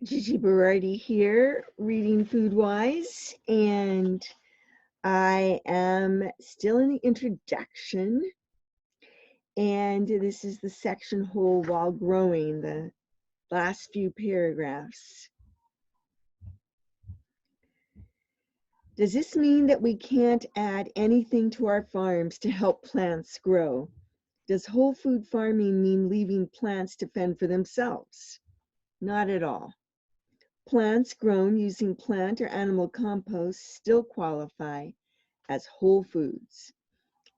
Gigi here, reading FoodWISE, and I am still in the introduction, and this is the section Whole While Growing, the last few paragraphs. Does this mean that we can't add anything to our farms to help plants grow? Does whole food farming mean leaving plants to fend for themselves? Not at all. Plants grown using plant or animal compost still qualify as whole foods.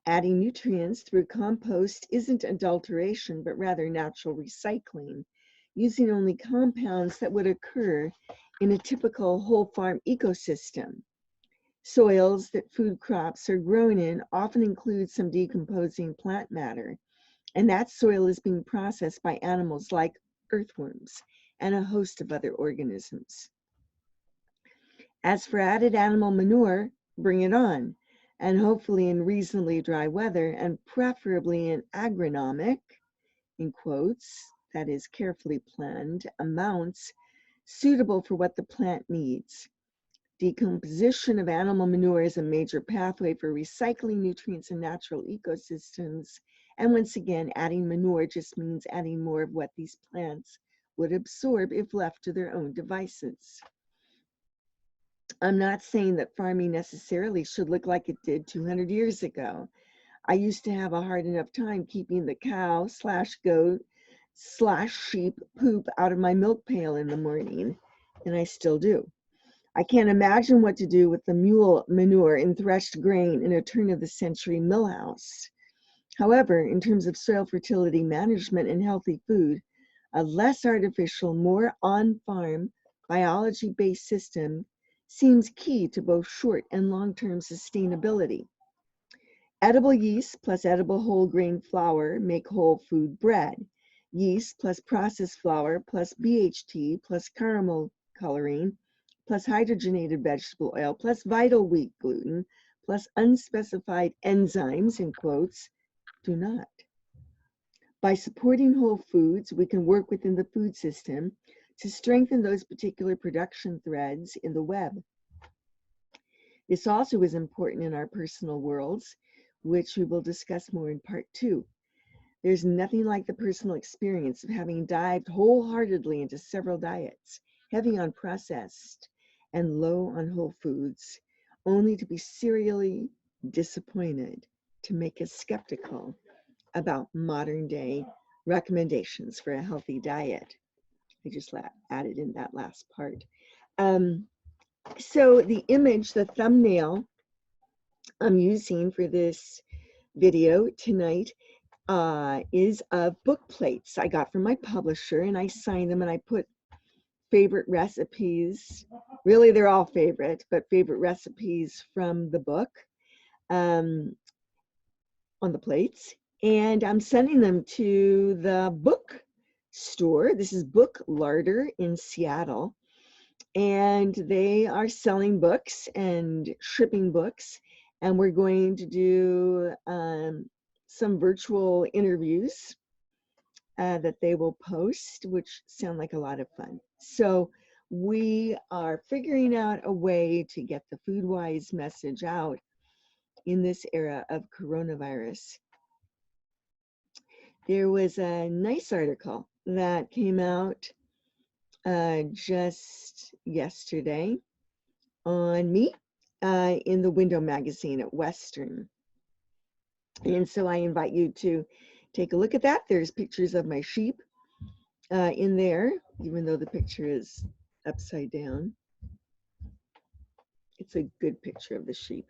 Adding nutrients through compost isn't adulteration, but rather natural recycling, using only compounds that would occur in a typical whole farm ecosystem. Soils that food crops are grown in often include some decomposing plant matter, and that soil is being processed by animals like earthworms and a host of other organisms. As for added animal manure, bring it on, and hopefully in reasonably dry weather, and preferably in agronomic, in quotes, that is carefully planned, amounts suitable for what the plant needs. Decomposition of animal manure is a major pathway for recycling nutrients in natural ecosystems, and once again, adding manure just means adding more of what these plants would absorb if left to their own devices. I'm not saying that farming necessarily should look like it did 200 years ago. I used to have a hard enough time keeping the cow / goat / sheep poop out of my milk pail in the morning, and I still do. I can't imagine what to do with the mule manure and threshed grain in a turn-of-the-century mill house. However, in terms of soil fertility management and healthy food, a less artificial, more on-farm, biology-based system seems key to both short and long-term sustainability. Edible yeast plus edible whole grain flour make whole food bread. Yeast plus processed flour plus BHT plus caramel coloring plus hydrogenated vegetable oil plus vital wheat gluten plus unspecified enzymes, in quotes, do not. By supporting whole foods, we can work within the food system to strengthen those particular production threads in the web. This also is important in our personal worlds, which we will discuss more in part 2. There's nothing like the personal experience of having dived wholeheartedly into several diets, heavy on processed and low on whole foods, only to be serially disappointed, to make us skeptical about modern day recommendations for a healthy diet. I just added in that last part. So the image, the thumbnail I'm using for this video tonight is of book plates I got from my publisher, and I signed them and I put favorite recipes. Really, they're all favorite, but favorite recipes from the book on the plates. And I'm sending them to the book store. This is Book Larder in Seattle. And they are selling books and shipping books. And we're going to do some virtual interviews that they will post, which sound like a lot of fun. So we are figuring out a way to get the FoodWISE message out in this era of coronavirus. There was a nice article that came out just yesterday on me in the Window magazine at Western. And so I invite you to take a look at that. There's pictures of my sheep in there, even though the picture is upside down. It's a good picture of the sheep.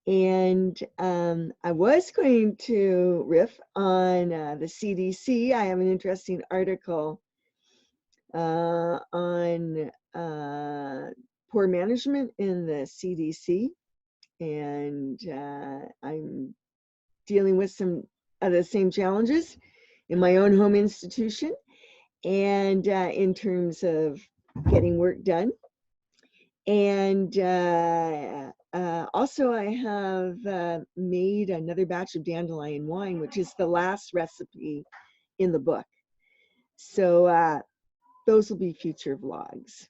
And I was going to riff on the CDC. I have an interesting article on poor management in the CDC. And I'm dealing with some of the same challenges in my own home institution and in terms of getting work done. And also I have made another batch of dandelion wine, which is the last recipe in the book. So those will be future vlogs.